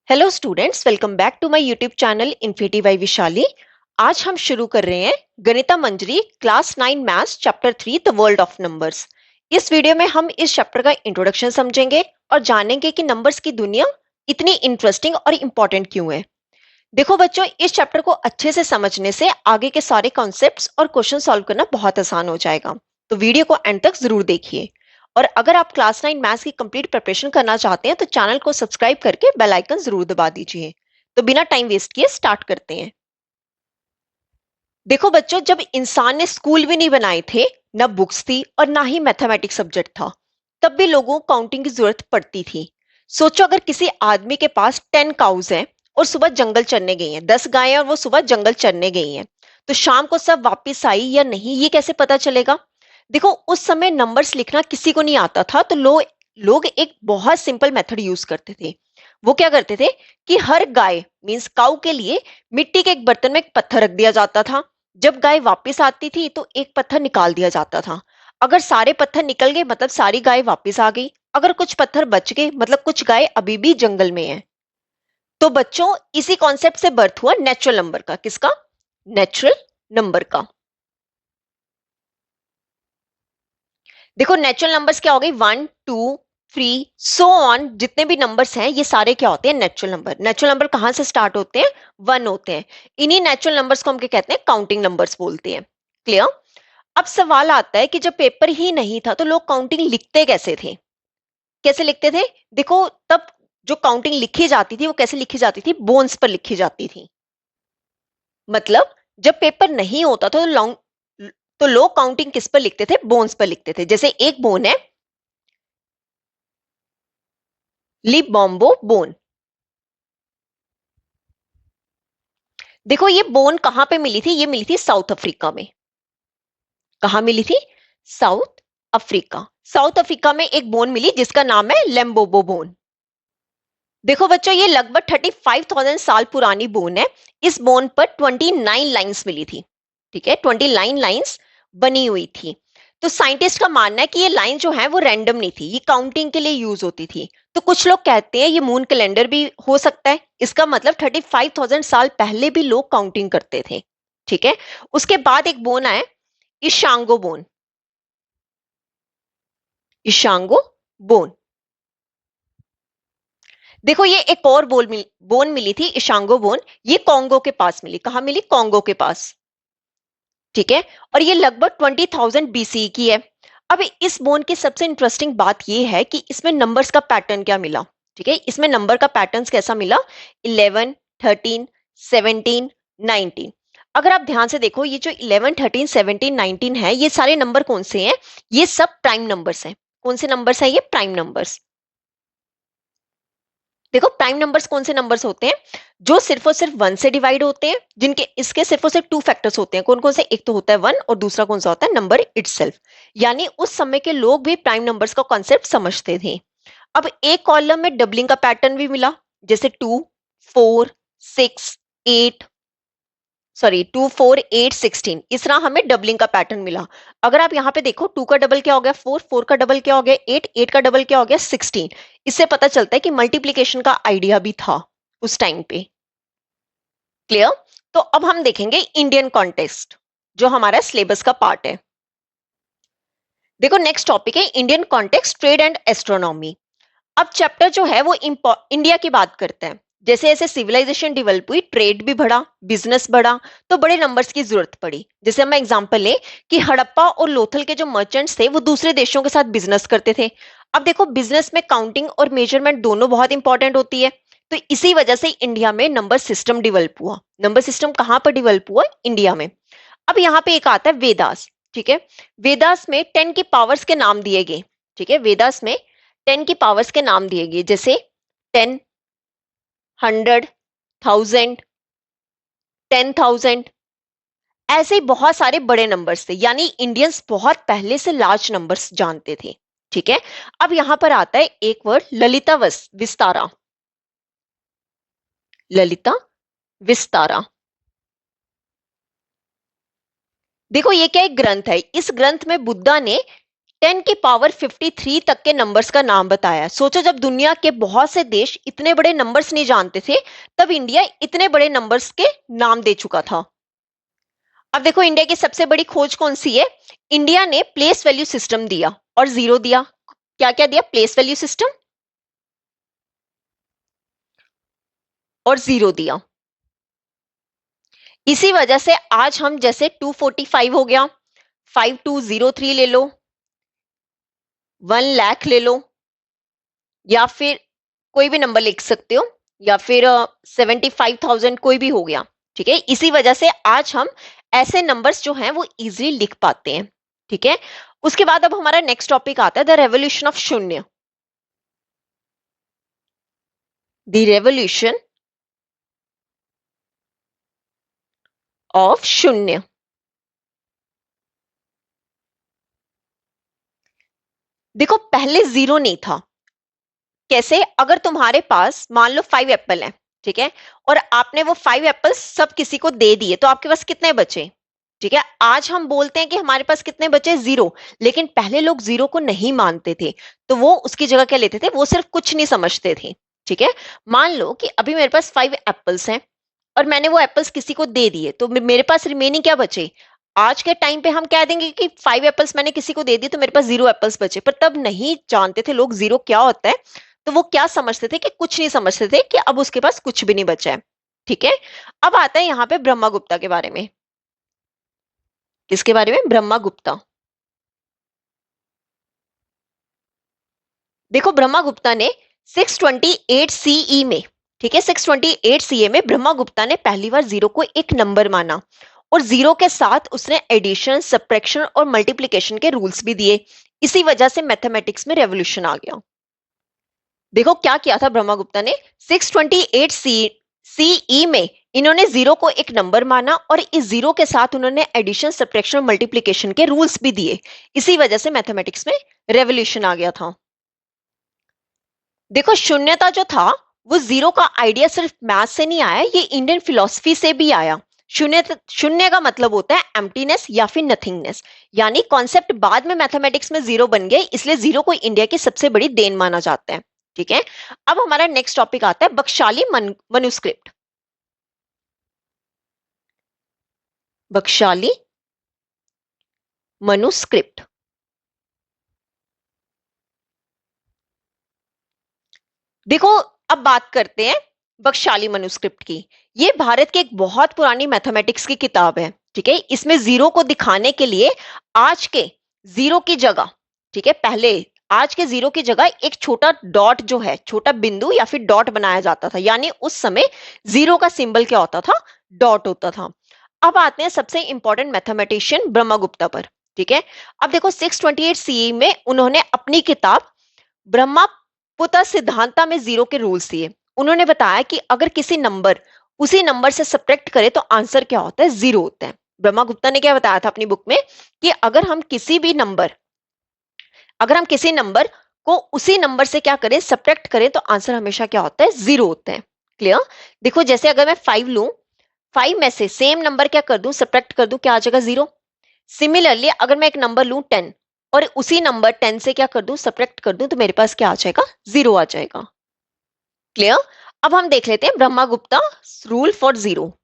Hello students, welcome back to my YouTube channel infinity by Vishali. आज हम शुरू कर रहे हैं Ganita Manjari class 9 maths chapter 3 the world of numbers. इस वीडियो में हम इस चैप्टर का इंट्रोडक्शन समझेंगे और जानेंगे कि नंबर्स की दुनिया इतनी इंटरेस्टिंग और इम्पोर्टेंट क्यों है। देखो बच्चों, इस चैप्टर को अच्छे से समझने से आगे के सारे कॉन्सेप्ट्स और क्वेश्चन सॉल्व करना बहुत आसान हो जाएगा। तो वीडियो को एंड तक जरूर देखिए। और अगर आप क्लास 9 मैथ्स की कंप्लीट प्रिपरेशन करना चाहते हैं तो चैनल को सब्सक्राइब करके बेल आइकन जरूर दबा दीजिए। तो बिना टाइम वेस्ट किए स्टार्ट करते हैं। देखो बच्चों, जब इंसान ने स्कूल भी नहीं बनाए थे, ना बुक्स थी और ना ही मैथमेटिक्स सब्जेक्ट था, तब भी लोगों को काउंटिंग की जरूरत पड़ती थी। सोचो, अगर किसी आदमी के पास 10 काउज हैं और सुबह जंगल चरने गई हैं, 10 गायें और वो सुबह जंगल चरने गई हैं, तो शाम को सब वापस आई या नहीं, ये कैसे पता चलेगा? देखो, उस समय नंबर्स लिखना किसी को नहीं आता था, तो लोग एक बहुत सिंपल मेथड यूज करते थे। वो क्या करते थे कि हर गाय मींस काऊ के लिए मिट्टी के एक बर्तन में एक पत्थर रख दिया जाता था। जब गाय वापस आती थी तो एक पत्थर निकाल दिया जाता था। अगर सारे पत्थर निकल गए मतलब सारी गाय वापस आ गई। अगर कुछ पत्थर बच गए मतलब कुछ गाय अभी भी जंगल में है। तो बच्चों, इसी कॉन्सेप्ट से बर्थ हुआ नेचुरल नंबर का। किसका? नेचुरल नंबर का। देखो, नेचुरल नंबर्स क्या हो गई? 1 2 3 सो ऑन, जितने भी नंबर्स हैं ये सारे क्या होते हैं? Natural number. नेचुरल नंबर कहां से स्टार्ट होते हैं? 1 होते हैं। इन्हीं नेचुरल नंबर्स को हम क्या कहते हैं? काउंटिंग नंबर्स बोलते हैं। क्लियर? अब सवाल आता है कि जब पेपर ही नहीं था तो लोग काउंटिंग लिखते कैसे थे? कैसे लिखते थे? देखो, तब जो काउंटिंग लिखी जाती थी वो कैसे लिखी जाती थी? बोन्स पर लिखी जाती थी। मतलब जब पेपर नहीं होता था तो लोग काउंटिंग किस पर लिखते थे? बोन्स पर लिखते थे। जैसे एक बोन है, लिबॉम्बो बोन। देखो, ये बोन कहां पे मिली थी? ये मिली थी साउथ अफ्रीका में। कहां मिली थी? South Africa. साउथ अफ्रीका में एक बोन मिली जिसका नाम है लेम्बोबो बोन। देखो बच्चों, ये लगभग 35,000 साल पुरानी बोन है। इस बोन पर 29 लाइंस मिली थी। ठीक है, 29 लाइंस बनी हुई थी। तो साइंटिस्ट का मानना है कि ये लाइन जो है वो रैंडम नहीं थी, ये काउंटिंग के लिए यूज होती थी। तो कुछ लोग कहते हैं ये मून कैलेंडर भी हो सकता है। इसका मतलब 35,000 साल पहले भी लोग काउंटिंग करते थे। ठीक है। उसके बाद एक बोन आया, इशांगो बोन। इशांगो बोन। देखो, ये एक और बोन मिली थी, इशांगो बोन। ये कॉन्गो के पास मिली। कहां मिली? कॉन्गो के पास। ठीक है। और ये लगभग 20,000 बीसी की है। अब इस बोन की सबसे इंटरेस्टिंग बात ये है कि इसमें नंबर्स का पैटर्न क्या मिला। ठीक है, इसमें नंबर का पैटर्न कैसा मिला? 11 13 17 19। अगर आप ध्यान से देखो, ये जो 11 13 17 19 है, ये सारे नंबर कौन से हैं? ये सब प्राइम नंबर्स हैं। कौन से नंबर्स हैं? ये प्राइम नंबर्स। देखो, प्राइम नंबर्स कौन से नंबर्स होते हैं? जो सिर्फ और सिर्फ 1 से डिवाइड होते हैं, जिनके इसके सिर्फ और सिर्फ 2 फैक्टर्स होते हैं। कौन कौन से? एक तो होता है 1 और दूसरा कौन सा होता है? Number itself. यानी उस समय के लोग भी प्राइम नंबर्स का कॉन्सेप्ट समझते थे। अब एक कॉलम में डबलिंग का पैटर्न भी मिला, जैसे 2 4 6 8, सॉरी 2 4 8 16। इस तरह हमें डबलिंग का पैटर्न मिला। अगर आप यहाँ पे देखो, 2 का डबल क्या हो गया? 4, 4 का डबल क्या हो गया? 8, 8 का डबल क्या हो गया? 16। इससे पता चलता है कि मल्टीप्लीकेशन का आइडिया भी था उस टाइम पे। क्लियर? तो अब हम देखेंगे इंडियन कॉन्टेक्स्ट, जो हमारा सिलेबस का पार्ट है। देखो, नेक्स्ट टॉपिक है Indian context, trade and astronomy. अब चैप्टर जो है वो इंडिया की बात करता है। जैसे जैसे सिविलाइजेशन डेवलप हुई, ट्रेड भी बढ़ा, बिजनेस बढ़ा, तो बड़े नंबर्स की जरूरत पड़ी। जैसे हम एग्जांपल ले कि हड़प्पा और लोथल के जो मर्चेंट्स थे वो दूसरे देशों के साथ बिजनेस करते थे। अब देखो, बिजनेस में काउंटिंग और मेजरमेंट दोनों बहुत इंपॉर्टेंट होती है। तो इसी वजह से इंडिया में नंबर सिस्टम डेवलप हुआ। नंबर सिस्टम कहां पर डेवलप हुआ? इंडिया में। अब यहाँ पे एक आता है वेदास। ठीक है। वेदास में 10 की पावर्स के नाम दिए गए। ठीक है, वेदास में 10 की पावर्स के नाम दिए गए, जैसे 10 100 1000 10,000। ऐसे ही बहुत सारे बड़े नंबर्स थे, यानी इंडियंस बहुत पहले से लार्ज नंबर्स जानते थे। ठीक है। अब यहां पर आता है एक वर्ड, ललिता विस्तारा। ललिता विस्तारा। देखो, ये क्या एक ग्रंथ है। इस ग्रंथ में बुद्धा ने 10 की पावर 53 तक के नंबर्स का नाम बताया। सोचो जब दुनिया के बहुत से देश इतने बड़े नंबर्स नहीं जानते थे, तब इंडिया इतने बड़े नंबर्स के नाम दे चुका था। अब देखो इंडिया की सबसे बड़ी खोज कौन सी है? इंडिया ने प्लेस वैल्यू सिस्टम दिया और जीरो दिया। क्या क्या दिया? प्लेस वैल्यू सिस्टम और जीरो दिया। इसी वजह से आज हम जैसे 245 हो गया, 5203 ले लो, 1 लाख ले लो, या फिर कोई भी नंबर लिख सकते हो, या फिर 75,000 कोई भी हो गया। ठीक है, इसी वजह से आज हम ऐसे नंबर्स जो हैं वो इजीली लिख पाते हैं। ठीक है, उसके बाद अब हमारा नेक्स्ट टॉपिक आता है द रेवोल्यूशन ऑफ शून्य। द रेवोल्यूशन ऑफ शून्य। देखो पहले जीरो नहीं था। कैसे? अगर तुम्हारे पास मान लो 5 एप्पल है, ठीक है, और आपने वो 5 एप्पल सब किसी को दे दिए, तो आपके पास कितने बचे? ठीक है, आज हम बोलते हैं कि हमारे पास कितने बचे? जीरो। लेकिन पहले लोग जीरो को नहीं मानते थे, तो वो उसकी जगह क्या लेते थे? वो सिर्फ कुछ नहीं समझते थे। ठीक है, मान लो कि अभी मेरे पास 5 एप्पल्स हैं और मैंने वो एप्पल्स किसी को दे दिए, तो मेरे पास रिमेनिंग क्या बचे? आज के टाइम पे हम कह देंगे कि 5 एप्पल्स मैंने किसी को दे दिए तो मेरे पास 0 एप्पल्स बचे, पर तब नहीं जानते थे लोग जीरो क्या होता है। तो वो क्या समझते थे? कि कुछ नहीं समझते थे कि अब उसके पास कुछ भी नहीं बचा है। ठीक है, अब आता है यहाँ पे ब्रह्मगुप्ता के बारे में। किसके बारे में? ब्रह्मगुप्ता। देखो ब्रह्मगुप्ता ने 628 सीई में, ठीक है, 628 सीए में ब्रह्मगुप्ता ने पहली बार जीरो को एक नंबर माना, और जीरो के साथ उसने एडिशन, सब्ट्रैक्शन और मल्टीप्लिकेशन के रूल्स भी दिए। इसी वजह से मैथमेटिक्स में रेवोल्यूशन आ गया। देखो क्या किया था ब्रह्मगुप्ता ने? 628 सीई में इन्होंने जीरो को एक नंबर माना, और इस जीरो के साथ उन्होंने एडिशन, सब्ट्रैक्शन और मल्टीप्लिकेशन के रूल्स भी दिए। इसी वजह से मैथमेटिक्स में रेवोल्यूशन आ गया था। देखो शून्यता जो था, वो जीरो का आइडिया सिर्फ मैथ से नहीं आया, ये इंडियन फिलॉसफी से भी आया। शून्य शून्य का मतलब होता है एम्प्टीनेस या फिर नथिंगनेस। यानी कॉन्सेप्ट बाद में मैथमेटिक्स में जीरो बन गए, इसलिए जीरो को इंडिया की सबसे बड़ी देन माना जाता है। ठीक है, अब हमारा नेक्स्ट टॉपिक आता है बख्शाली मनुस्क्रिप्ट। बख्शाली मनुस्क्रिप्ट। देखो अब बात करते हैं बख्शाली मनुस्क्रिप्ट की। ये भारत की एक बहुत पुरानी मैथमेटिक्स की किताब है। ठीक है, इसमें जीरो को दिखाने के लिए आज के जीरो की जगह, ठीक है, पहले आज के जीरो की जगह एक छोटा डॉट जो है, छोटा बिंदु या फिर डॉट बनाया जाता था। यानी उस समय जीरो का सिंबल क्या होता था? डॉट होता था। अब आते हैं सबसे इंपॉर्टेंट मैथमेटिशियन ब्रह्मगुप्ता पर। ठीक है, अब देखो 628 सीई में उन्होंने अपनी किताब ब्रह्मपुत्र सिद्धांता में जीरो के रूल्स दिए। उन्होंने बताया कि अगर किसी नंबर उसी नंबर से सब्ट्रैक्ट करे तो आंसर क्या होता है? जीरो होता है। ब्रह्मगुप्ता ने क्या बताया था अपनी बुक में? कि अगर हम किसी नंबर को उसी नंबर से क्या करें? सब्ट्रैक्ट करें, तो आंसर हमेशा क्या होता है? जीरो होता है। क्लियर? देखो जैसे अगर मैं 5 लूं, 5 में से सेम नंबर क्या कर दूं? सब्ट्रैक्ट कर दूं, क्या आ जाएगा? जीरो। सिमिलरली अगर मैं एक नंबर लूं 10, और उसी नंबर 10 से क्या कर दूं? सब्ट्रैक्ट कर दूं, तो मेरे पास क्या आ जाएगा? जीरो आ जाएगा। क्लियर? अब हम देख लेते हैं Brahmagupta rule for zero.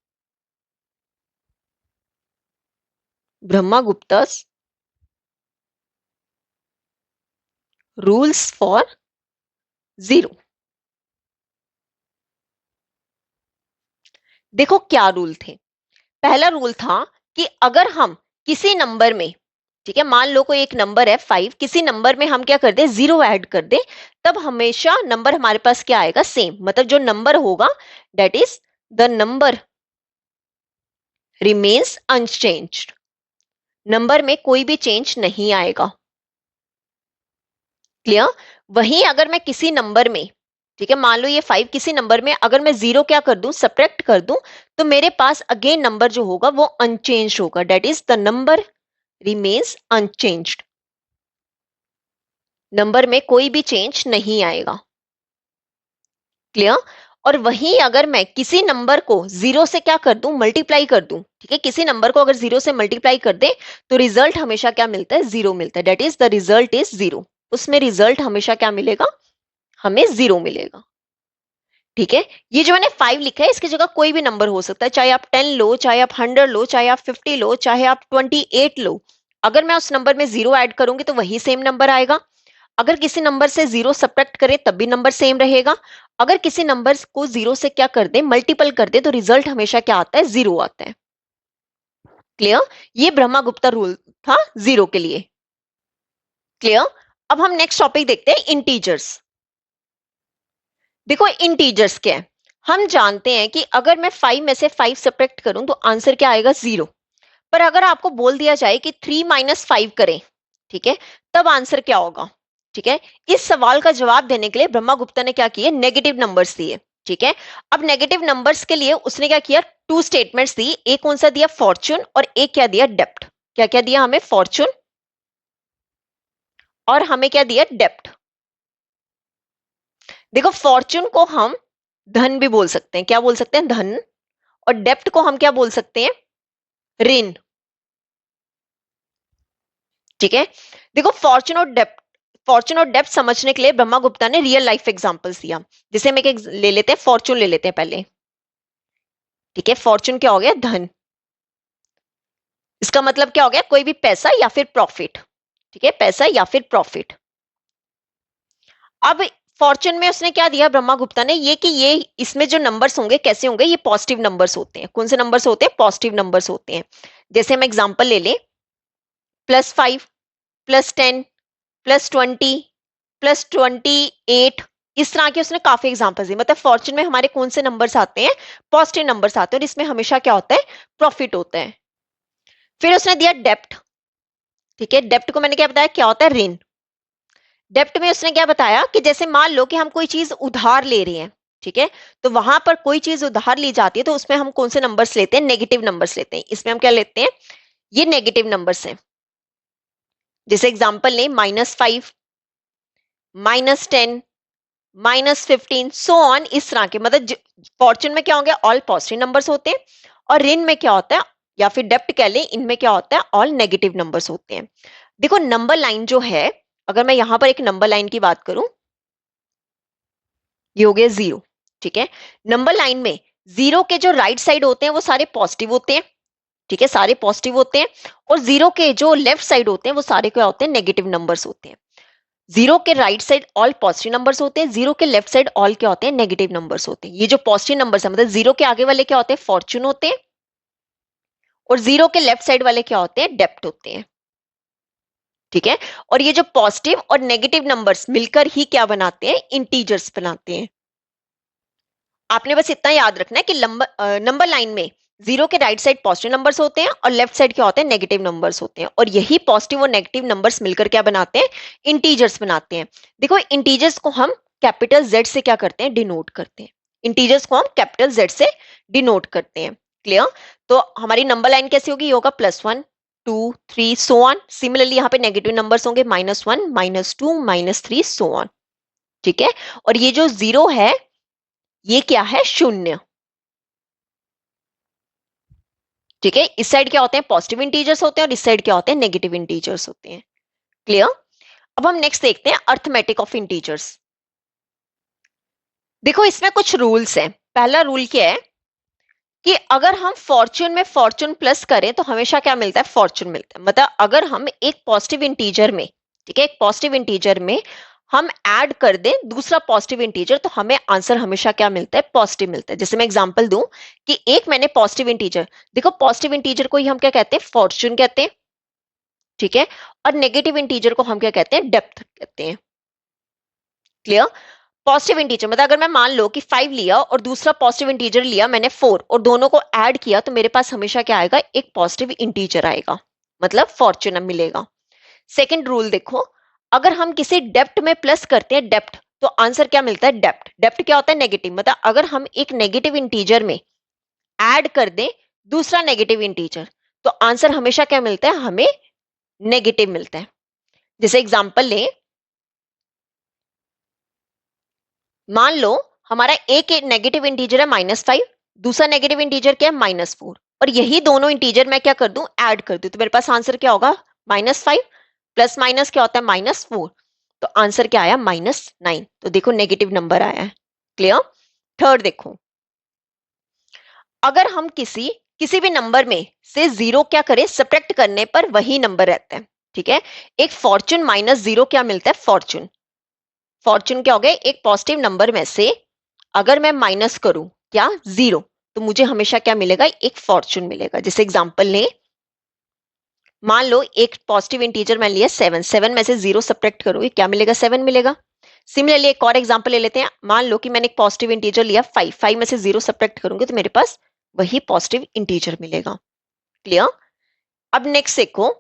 Brahmagupta rules for zero. देखो क्या रूल थे। पहला रूल था कि अगर हम किसी नंबर में, ठीक है, मान लो कोई एक नंबर है 5, किसी नंबर में हम क्या कर दे? जीरो ऐड कर दे, तब हमेशा नंबर हमारे पास क्या आएगा? सेम। मतलब जो नंबर होगा, that is the number remains unchanged. Number में कोई भी चेंज नहीं आएगा। क्लियर? वहीं अगर मैं किसी नंबर में, ठीक है, मान लो ये 5, किसी नंबर में अगर मैं जीरो क्या कर दूं? सब्ट्रैक्ट कर दूं, तो मेरे पास अगेन नंबर जो होगा वो अनचेंज्ड होगा। That is the number remains unchanged. Number में कोई भी चेंज नहीं आएगा। क्लियर? और वहीं अगर मैं किसी नंबर को जीरो से क्या कर दूं, मल्टीप्लाई कर दूं, ठीक है, किसी नंबर को अगर जीरो से मल्टीप्लाई कर दे तो रिजल्ट हमेशा क्या मिलता है, जीरो मिलता है, that is the result is zero. उसमें रिजल्ट हमेशा क्या मिलेगा, हमें जीरो मिलेगा। ठीक है, ये जो मैंने 5 लिखा है इसकी जगह कोई भी नंबर हो सकता है, चाहे आप 10 लो, चाहे आप 100 लो, चाहे आप 50 लो, चाहे आप 28 लो। अगर मैं उस नंबर में जीरो ऐड करूंगी तो वही सेम नंबर आएगा। अगर किसी नंबर से जीरो सब्ट्रैक्ट करें तब भी नंबर सेम रहेगा। अगर किसी नंबर को जीरो से क्या कर दे, मल्टीपल कर दे, तो रिजल्ट हमेशा क्या आता है, जीरो आता है। क्लियर? ये ब्रह्मा गुप्ता रूल था जीरो के लिए। क्लियर? अब हम नेक्स्ट टॉपिक देखते हैं, इंटीजर्स। देखो इंटीजर्स क्या है, हम जानते हैं कि अगर मैं 5 में से 5 सब्ट्रैक्ट करूं तो आंसर क्या आएगा, जीरो। पर अगर आपको बोल दिया जाए कि 3 माइनस 5 करें, ठीक है, तब आंसर क्या होगा। ठीक है, इस सवाल का जवाब देने के लिए ब्रह्मा गुप्ता ने क्या किए, नेगेटिव नंबर्स दिए। ठीक है, अब नेगेटिव नंबर्स के लिए उसने क्या किया, टू स्टेटमेंट्स दी। एक कौन सा दिया, फॉर्चून, और एक क्या दिया, डेप्ट। क्या क्या दिया हमें, फॉर्चून और हमें क्या दिया, डेप्ट। देखो फॉर्चून को हम धन भी बोल सकते हैं, क्या बोल सकते हैं, धन। और डेप्ट को हम क्या बोल सकते हैं, ऋण। ठीक है, देखो फॉर्चून और डेप्ट समझने के लिए ब्रह्मा गुप्ता ने रियल लाइफ एग्जांपल्स दिया। जैसे हम एक ले लेते हैं, फॉर्चून ले लेते हैं पहले। ठीक है, फॉर्चून क्या हो गया, धन। इसका मतलब क्या हो गया, कोई भी पैसा या फिर प्रॉफिट। ठीक है, पैसा या फिर प्रॉफिट। अब फॉर्चून में उसने क्या दिया ब्रह्मा गुप्ता ने, ये कि ये इसमें जो नंबर्स होंगे कैसे होंगे, ये पॉजिटिव नंबर्स होते हैं। कौन से नंबर्स होते हैं, पॉजिटिव नंबर्स होते हैं। जैसे हम एग्जांपल ले लें, +5, +10, +20, +28। इस तरह के उसने काफी एग्जांपल्स दिए। मतलब फॉर्चून में हमारे कौन से नंबर्स आते हैं, पॉजिटिव नंबर्स आते हैं, और इसमें हमेशा क्या होता है, प्रॉफिट होता है। फिर उसने दिया डेप्ट। ठीक है, डेप्ट को मैंने क्या बताया, क्या होता है, ऋण। डेप्ट में उसने क्या बताया कि जैसे मान लो कि हम कोई चीज उधार ले रहे हैं, ठीक है, तो वहां पर कोई चीज उधार ली जाती है तो उसमें हम कौन से नंबर्स लेते हैं, नेगेटिव नंबर्स लेते हैं। इसमें हम क्या लेते हैं, ये नेगेटिव नंबर्स हैं। जैसे एग्जांपल लें, -5, -10, -15, सो ऑन, इस तरह के। मतलब फॉर्चून में क्या होंगे, ऑल पॉजिटिव नंबर्स होते हैं, और ऋण में क्या होता है, या फिर डेप्ट कह लें, इनमें क्या होता है, ऑल नेगेटिव नंबर्स होते हैं। देखो नंबर लाइन जो है, अगर मैं यहां पर एक नंबर लाइन की बात करूं, ये हो गया जीरो। ठीक है, नंबर लाइन में जीरो के जो राइट साइड होते हैं वो सारे पॉजिटिव होते हैं। ठीक है, सारे पॉजिटिव होते हैं। और जीरो के जो लेफ्ट साइड होते हैं वो सारे क्या होते हैं, नेगेटिव नंबर्स होते हैं। जीरो के right side all positive numbers होते हैं, जीरो के लेफ्ट साइड ऑल क्या होते हैं, नेगेटिव नंबर्स होते हैं। ये जो पॉजिटिव नंबर्स है, मतलब जीरो के आगे वाले क्या होते हैं, फॉर्चून होते हैं, और जीरो के लेफ्ट साइड वाले क्या होते हैं, डेप्ट होते हैं। ठीक है, और ये जो पॉजिटिव और नेगेटिव नंबर्स मिलकर ही क्या बनाते हैं, इंटीजर्स बनाते हैं। आपने बस इतना याद रखना है कि नंबर लाइन में जीरो के राइट साइड पॉजिटिव नंबर्स होते हैं और लेफ्ट साइड क्या होते हैं, नेगेटिव नंबर्स होते हैं, और यही पॉजिटिव और नेगेटिव नंबर्स मिलकर क्या बनाते हैं, इंटीजर्स बनाते हैं। देखो इंटीजर्स को हम कैपिटल जेड से क्या करते हैं, डिनोट करते हैं। इंटीजर्स को हम कैपिटल जेड से डिनोट करते हैं। क्लियर? तो हमारी नंबर लाइन कैसी होगी, ये होगा +1, 2, 3, सो ऑन। सिमिलरली यहाँ पे नेगेटिव नंबर्स होंगे, -1, -2, -3, सो ऑन। ठीक है, और ये जो जीरो है ये क्या है, शून्य। ठीक है, इस साइड क्या होते हैं, पॉजिटिव इंटीजर्स होते हैं, और इस साइड क्या होते हैं, नेगेटिव इंटीजर्स होते हैं। क्लियर? अब हम नेक्स्ट देखते हैं अर्थमेटिक ऑफ इंटीजर्स। देखो इसमें कुछ रूल्स हैं। पहला रूल क्या है कि अगर हम फॉर्चून में फॉर्चून प्लस करें तो हमेशा क्या मिलता है, फॉर्चून मिलता है। मतलब अगर हम एक पॉजिटिव इंटीजर में, ठीक है, एक पॉजिटिव इंटीजर में हम ऐड कर दें दूसरा पॉजिटिव इंटीजर तो हमें आंसर हमेशा क्या मिलता है, पॉजिटिव मिलता है। जैसे मैं एग्जांपल दूं कि एक मैंने पॉजिटिव इंटीजर, देखो पॉजिटिव इंटीजर को ही हम क्या कहते हैं, फॉर्चून कहते हैं। ठीक है, और नेगेटिव इंटीजर को हम क्या कहते हैं, डेप्थ कहते हैं। क्लियर? पॉजिटिव इंटीजर मतलब अगर मैं मान लो कि 5 लिया और दूसरा पॉजिटिव इंटीजर लिया मैंने 4 और दोनों को ऐड किया तो मेरे पास हमेशा क्या आएगा, एक पॉजिटिव इंटीजर आएगा, मतलब फॉर्चून मिलेगा। सेकंड रूल देखो, अगर हम किसी डेप्ट में प्लस करते हैं डेप्ट तो आंसर क्या मिलता है, डेप्ट। डेप्ट क्या होता है, नेगेटिव। मतलब अगर हम एक नेगेटिव इंटीजर में ऐड कर दें दूसरा नेगेटिव इंटीजर तो आंसर हमेशा क्या मिलता है, हमें नेगेटिव मिलता है। जैसे एग्जांपल लें, मान लो हमारा एक नेगेटिव इंटीजर है -5, दूसरा नेगेटिव इंटीजर क्या है -4, और यही दोनों इंटीजर मैं क्या कर दूं, ऐड कर दूं, तो मेरे पास आंसर क्या होगा, -5 प्लस माइनस क्या होता है, -4, तो आंसर क्या आया, -9। तो देखो नेगेटिव नंबर आया है। क्लियर। थर्ड देखो, अगर हम किसी भी नंबर में से जीरो क्या करें, सब्ट्रैक्ट करने पर वही नंबर रहता है। ठीक है, एक फॉर्चून -0 क्या मिलता है, फॉर्चून। फॉर्चून क्या हो गया, एक पॉजिटिव नंबर में से अगर मैं माइनस करूं क्या, 0, तो मुझे हमेशा क्या मिलेगा, एक फॉर्चून मिलेगा। जैसे एग्जांपल ले, मान लो एक पॉजिटिव इंटीजर मैं लिया 7, 7 में से 0 सब्ट्रैक्ट करोगे क्या मिलेगा, 7 मिलेगा। सिमिलरली एक और एग्जांपल ले लेते हैं, मान लो कि मैंने एक पॉजिटिव इंटीजर लिया 5, 5 में से 0 सब्ट्रैक्ट करूंगी तो मेरे पास वही पॉजिटिव इंटीजर मिलेगा। क्लियर। अब नेक्स्ट देखो,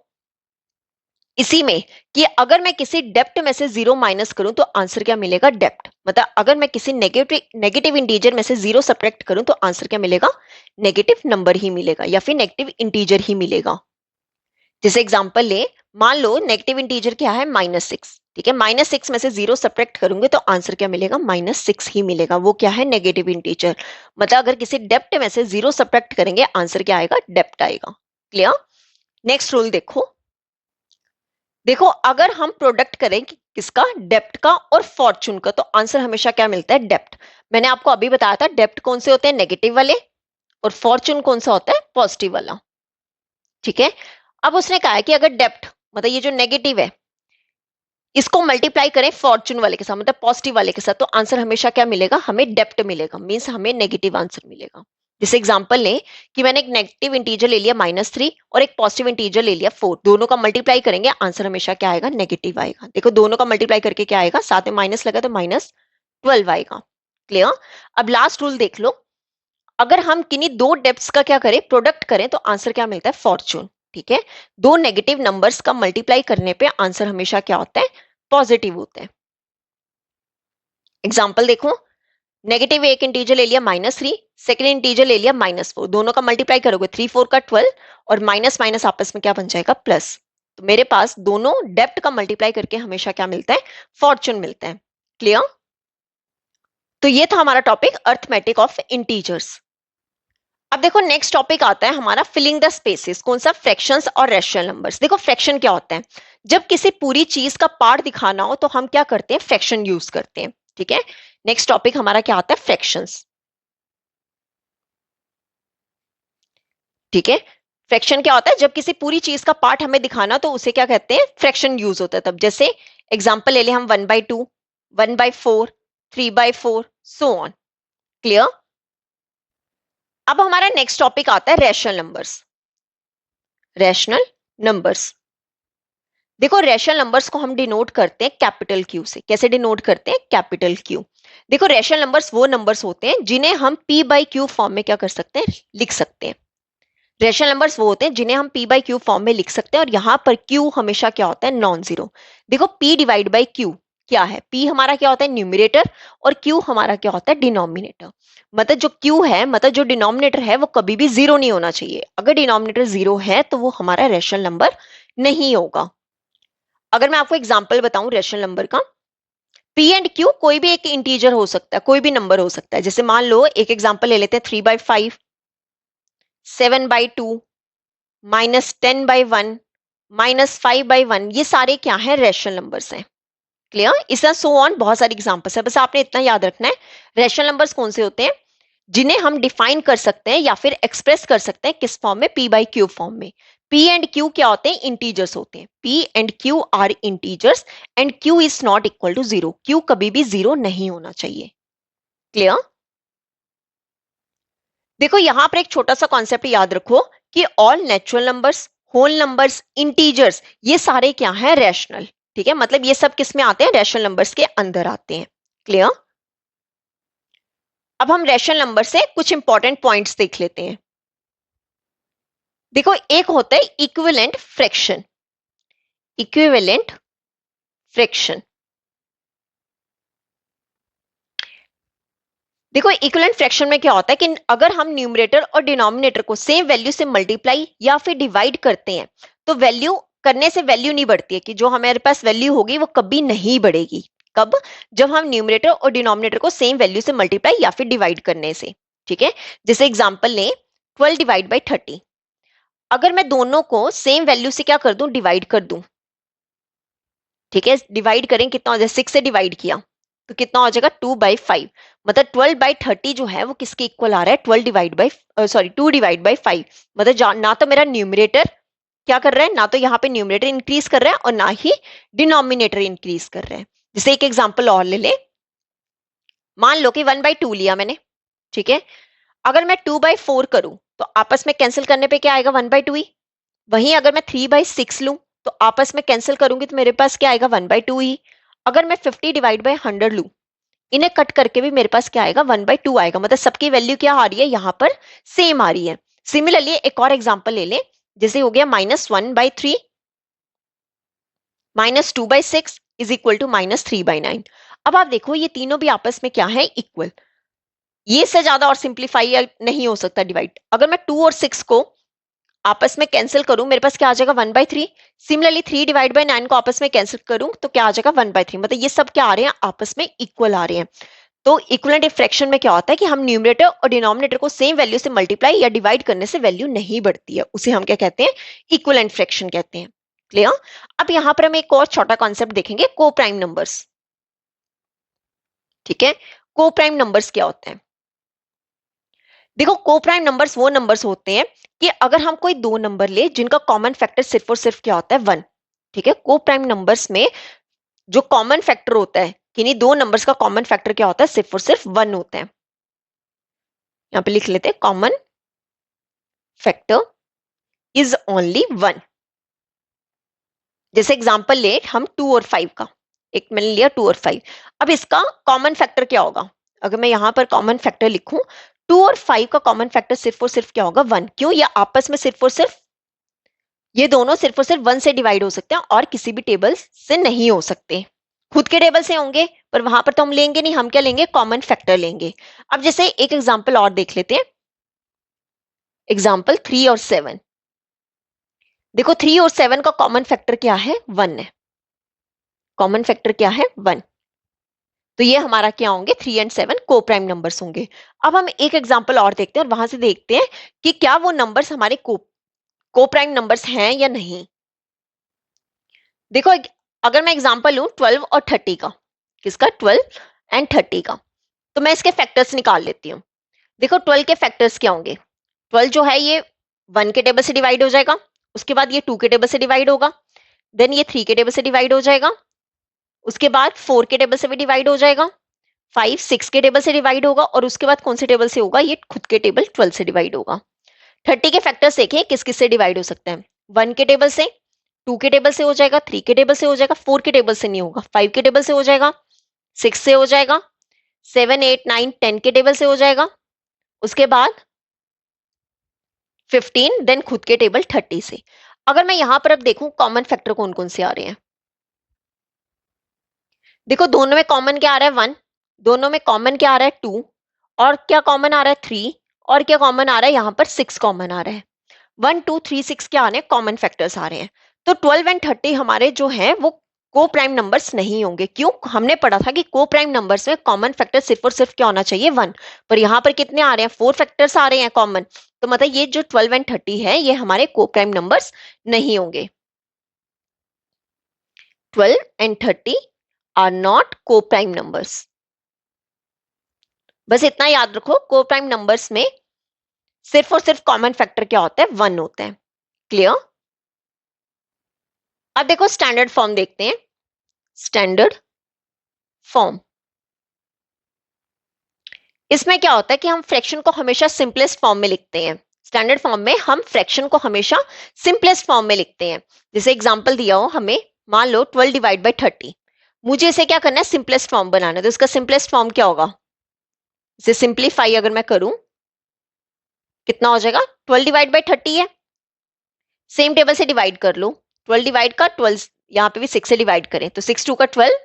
इसी में कि अगर मैं किसी डेप्ट में से 0 माइनस करूं तो आंसर क्या मिलेगा, डेप्ट। मतलब अगर मैं किसी नेगेटिव इंटीजर में से 0 सब्ट्रैक्ट करूं तो आंसर क्या मिलेगा, नेगेटिव नंबर ही मिलेगा या फिर नेगेटिव इंटीजर ही मिलेगा। जैसे एग्जांपल ले, मान लो नेगेटिव इंटीजर क्या है, -6। ठीक है, -6 में से 0 सब्ट्रैक्ट करूंगे तो आंसर क्या मिलेगा, -6 ही मिलेगा। वो क्या है, नेगेटिव इंटीजर। मतलब अगर किसी डेप्ट में से 0 सब्ट्रैक्ट करेंगे आंसर क्या आएगा, डेप्ट आएगा। क्लियर। नेक्स्ट रूल देखो, देखो अगर हम प्रोडक्ट करें किसका, डेप्ट का और फॉर्चून का, तो आंसर हमेशा क्या मिलता है, डेप्ट। मैंने आपको अभी बताया था डेप्ट कौन से होते हैं, नेगेटिव वाले, और फॉर्चून कौन सा होता है, पॉजिटिव वाला। ठीक है, अब उसने कहा है कि अगर डेप्ट मतलब ये जो नेगेटिव है इसको मल्टीप्लाई करें फॉर्चून वाले के साथ, मतलब पॉजिटिव वाले के साथ, तो आंसर हमेशा क्या मिलेगा, हमें डेप्ट मिलेगा, मींस हमें नेगेटिव आंसर मिलेगा। जैसे एग्जांपल लें कि मैंने एक नेगेटिव इंटीजर ले लिया -3 और एक पॉजिटिव इंटीजर ले लिया 4, दोनों का मल्टीप्लाई करेंगे आंसर हमेशा क्या आएगा, नेगेटिव आएगा। देखो दोनों का मल्टीप्लाई करके क्या आएगा, साथ में माइनस लगा तो -12 आएगा। क्लियर। अब लास्ट रूल देख लो, अगर हम किन्हीं दो डेप्थ्स का क्या करें, प्रोडक्ट करें तो आंसर क्या मिलता है, फॉर्चून। ठीक है, दो नेगेटिव नंबर्स का मल्टीप्लाई करने पे आंसर हमेशा क्या होता है, पॉजिटिव होते हैं। एग्जाम्पल देखो, नेगेटिव एक इंटीजर ले लिया -3, सेकेंड इंटीजर ले लिया -4, दोनों का मल्टीप्लाई करोगे 3 4 का 12, और माइनस माइनस आपस में क्या बन जाएगा, प्लस। तो मेरे पास दोनों डेप्थ का मल्टीप्लाई करके हमेशा क्या मिलता है, फॉर्चून मिलता है। क्लियर। तो ये था हमारा टॉपिक अर्थमेटिक ऑफ इंटीजर्स। अब देखो नेक्स्ट टॉपिक आता है हमारा फिलिंग द स्पेसेस। कौन सा, फ्रैक्शंस और रैशनल नंबर्स। देखो फ्रैक्शन क्या होता है, जब किसी पूरी चीज का पार्ट दिखाना हो तो हम क्या करते हैं, फ्रैक्शन यूज करते हैं। ठीक है, नेक्स्ट टॉपिक हमारा क्या आता है, फ्रैक्शंस। ठीक है, फ्रैक्शन क्या होता है, जब किसी पूरी चीज का पार्ट हमें दिखाना तो उसे क्या कहते हैं, फ्रैक्शन यूज होता है तब। जैसे एग्जांपल ले ले हम 1/2, 1/4, 3/4, सो ऑन। क्लियर। अब हमारा नेक्स्ट टॉपिक आता है रैशनल नंबर्स। रैशनल नंबर्स, देखो रैशनल नंबर्स को हम डिनोट करते हैं कैपिटल क्यू से। कैसे डिनोट करते हैं, कैपिटल क्यू। देखो रैशनल नंबर्स वो नंबर्स होते हैं जिन्हें हम p/q फॉर्म में क्या कर सकते हैं, लिख सकते हैं। रैशनल नंबर्स वो होते हैं जिन्हें हम p/q फॉर्म में लिख सकते हैं, और यहां पर q हमेशा क्या होता है, नॉन जीरो। देखो p डिवाइड बाई q क्या है, p हमारा क्या होता है, न्यूमिनेटर, और q हमारा क्या होता है, डिनोमिनेटर। मतलब जो q है, मतलब जो डिनोमिनेटर है वो कभी भी जीरो नहीं होना चाहिए। अगर डिनोमिनेटर जीरो है तो वो हमारा रैशनल नंबर नहीं होगा। अगर मैं आपको एग्जांपल बताऊं रैशनल नंबर का, p एंड q कोई भी एक इंटीजर हो सकता है, कोई भी नंबर हो सकता है। जैसे मान लो एक एग्जांपल ले लेते हैं, 3/5, 7/2, -10/1, -5/1, ये सारे क्या है, रैशनल नंबर्स हैं। क्लियर। इसका सो ऑन बहुत सारी एग्जांपल्स है, बस आपने इतना याद रखना है रैशनल नंबर्स कौन से होते हैं, जिन्हें हम डिफाइन कर सकते हैं या फिर एक्सप्रेस कर सकते हैं किस फॉर्म में, p/q फॉर्म में। p एंड q क्या होते हैं, इंटीजर्स होते हैं। p and q are integers and q is not equal to zero. q कभी भी जीरो नहीं होना चाहिए। क्लियर। देखो यहां पर एक छोटा सा कॉन्सेप्ट याद रखो कि all natural numbers, whole numbers, integers, ये सारे क्या हैं, रैशनल। ठीक है, मतलब ये सब किस में आते हैं, रैशनल नंबर्स के अंदर आते हैं। क्लियर। अब हम रैशनल नंबर से कुछ इंपॉर्टेंट पॉइंट्स देख लेते हैं। देखो एक होता है इक्विवेलेंट फ्रैक्शन। इक्विवेलेंट फ्रैक्शन, देखो इक्विवेलेंट फ्रैक्शन में क्या होता है कि अगर हम न्यूमरेटर और डिनोमिनेटर को सेम वैल्यू से मल्टीप्लाई या फिर डिवाइड करते हैं तो वैल्यू करने से वैल्यू नहीं बढ़ती है, कि जो हमारे पास वैल्यू होगी वो कभी नहीं बढ़ेगी। कब? जब हम न्यूमरेटर और डिनोमिनेटर को सेम वैल्यू से मल्टीप्लाई या फिर डिवाइड करने से। ठीक है, जैसे एग्जांपल लें 12 डिवाइड बाई 30। अगर मैं दोनों को सेम वैल्यू से क्या कर दूं, डिवाइड कर दूं। ठीक है, डिवाइड करें, कितना हो जाए, 6 से डिवाइड किया तो कितना हो जाएगा 2/5। मतलब 12/30 जो है वो किसके इक्वल आ रहा है, 12 डिवाइड बाई 2 डिवाइड बाई 5। मतलब ना तो मेरा न्यूमरेटर क्या कर रहा है, ना तो यहाँ पे न्यूमरेटर इंक्रीज कर रहा है और ना ही डिनोमिनेटर इंक्रीज कर रहा है। जैसे एक एग्जांपल और ले ले, मान लो कि 1/2 लिया मैंने। ठीक है, अगर मैं 2/4 करूं तो आपस में कैंसिल करने पे क्या आएगा, 1/2 ही। वहीं अगर मैं 3/6 लूं तो आपस में कैंसिल करूंगी तो मेरे पास क्या आएगा, 1/2 ही। अगर मैं 50 डिवाइड बाई 100 लूं, इन्हें कट करके भी मेरे पास क्या आएगा, 1/2 आएगा। मतलब सबकी वैल्यू क्या आ रही है, यहाँ पर सेम आ रही है। सिमिलरली एक और एग्जांपल ले लें, जैसे हो गया -1/3, -2/6 इज इक्वल टू -3/9। अब आप देखो ये तीनों भी आपस में क्या है, इक्वल। ये से ज्यादा और सिंप्लीफाई नहीं हो सकता डिवाइड। अगर मैं 2 और 6 को आपस में कैंसिल करूं, मेरे पास क्या आ जाएगा, 1/3। सिमिलरली 3 डिवाइड बाई 9 को आपस में कैंसिल करूं तो क्या आ जाएगा, 1/3। मतलब ये सब क्या आ रहे हैं, आपस में इक्वल आ रहे हैं। तो इक्विवेलेंट फ्रैक्शन में क्या होता है कि हम न्यूमरेटर और डिनोमिनेटर को सेम वैल्यू से मल्टीप्लाई या डिवाइड करने से वैल्यू नहीं बढ़ती है, उसे हम क्या कहते हैं, इक्विवेलेंट फ्रैक्शन कहते हैं। क्लियर? अब यहां पर हम एक और छोटा कॉन्सेप्ट देखेंगे, को प्राइम नंबर्स। ठीक है, को प्राइम नंबर्स क्या होते हैं? देखो, को प्राइम नंबर्स वो नंबर्स होते हैं कि अगर हम कोई दो नंबर ले जिनका कॉमन फैक्टर सिर्फ और सिर्फ क्या होता है, 1। ठीक है, को प्राइम नंबर्स में जो कॉमन फैक्टर होता है, किन्हीं दो नंबर्स का कॉमन फैक्टर क्या होता है, सिर्फ और सिर्फ 1 होता है। यहां पे लिख लेते हैं, कॉमन फैक्टर इज ओनली 1। जैसे एग्जांपल ले हम 2 और 5 का, एक मैंने लिया 2 और 5। अब इसका कॉमन फैक्टर क्या होगा, अगर मैं यहां पर कॉमन फैक्टर लिखूं, 2 और 5 का कॉमन फैक्टर सिर्फ और सिर्फ क्या होगा, 1। क्यों? ये आपस में सिर्फ और सिर्फ, ये दोनों सिर्फ और सिर्फ 1 से डिवाइड हो सकते हैं और किसी भी टेबल से नहीं हो सकते। खुद के टेबल से होंगे पर वहां पर तो हम लेंगे नहीं, हम क्या लेंगे, कॉमन फैक्टर लेंगे। अब जैसे एक एग्जांपल और देख लेते हैं, एग्जांपल 3 और 7। देखो 3 और 7 का कॉमन फैक्टर क्या है, 1 है। कॉमन फैक्टर क्या है, 1। तो ये हमारा क्या होंगे, 3 एंड 7 को प्राइम नंबर्स होंगे। अब हम एक एग्जांपल और देखते हैं और वहां से देखते हैं कि क्या वो नंबर्स हमारे को प्राइम नंबर्स हैं या नहीं। देखो अगर मैं एग्जांपल लूं 12 और 30 का, किसका, 12 एंड 30 का, तो मैं इसके फैक्टर्स निकाल लेती हूँ। देखो 12 के फैक्टर्स क्या होंगे, 12 जो है ये 1 के टेबल से डिवाइड हो जाएगा, उसके बाद ये 2 के टेबल से डिवाइड होगा, देन ये 3 के टेबल से डिवाइड हो जाएगा, उसके बाद 4 के टेबल से भी डिवाइड हो जाएगा, 5 6 के टेबल से डिवाइड होगा और उसके बाद कौन से टेबल से होगा, ये खुद के टेबल 12 से डिवाइड होगा। 30 के फैक्टर्स देखें किस किस से डिवाइड हो सकते हैं, 1 के टेबल से, 2 के टेबल से हो जाएगा, 3 के टेबल से हो जाएगा, 4 के टेबल से नहीं होगा, 5 के टेबल से हो जाएगा, 6 से हो जाएगा, 7 8 9 10 के टेबल से हो जाएगा, उसके बाद 15, देन खुद के टेबल 30 से। अगर मैं यहां पर अब देखूं कॉमन फैक्टर कौन कौन से आ रहे हैं, देखो दोनों में कॉमन क्या आ रहा है, 1, दोनों में कॉमन क्या आ रहा है, 2, और क्या कॉमन आ रहा है, 3, और क्या कॉमन आ रहा है, यहां पर 6 कॉमन आ रहा है। 1 2 3 6 क्या आ रहे हैं, कॉमन फैक्टर्स आ रहे हैं। तो 12 एंड 30 हमारे जो हैं वो को प्राइम नंबर्स नहीं होंगे। क्यों? हमने पढ़ा था कि को प्राइम नंबर्स में कॉमन फैक्टर सिर्फ और सिर्फ क्या होना चाहिए, 1। पर यहाँ पर कितने आ रहे हैं, 4 फैक्टर्स आ रहे हैं कॉमन। तो मतलब ये जो 12 एंड 30 है ये हमारे को प्राइम नंबर्स नहीं होंगे। 12 एंड 30 आर नॉट को प्राइम नंबर्स। बस इतना याद रखो, को प्राइम नंबर्स में सिर्फ और सिर्फ कॉमन फैक्टर क्या होता है, 1 होता है। क्लियर? अब देखो स्टैंडर्ड फॉर्म देखते हैं, स्टैंडर्ड फॉर्म। इसमें क्या होता है कि हम फ्रैक्शन को हमेशा सिंपलेस्ट फॉर्म में लिखते हैं। स्टैंडर्ड फॉर्म में हम फ्रैक्शन को हमेशा सिंपलेस्ट फॉर्म में लिखते हैं। जैसे एग्जांपल दिया हो हमें, मान लो 12 डिवाइड बाई 30, मुझे इसे क्या करना है, सिंपलेस्ट फॉर्म बनाना है। तो इसका सिंपलेस्ट फॉर्म क्या होगा, इसे सिंप्लीफाई अगर मैं करूं कितना हो जाएगा, 12 डिवाइड बाई 30 है, सेम टेबल से डिवाइड कर लो, 12 डिवाइड का 12, यहाँ पे भी 6 से डिवाइड करें तो 6 2 का 12,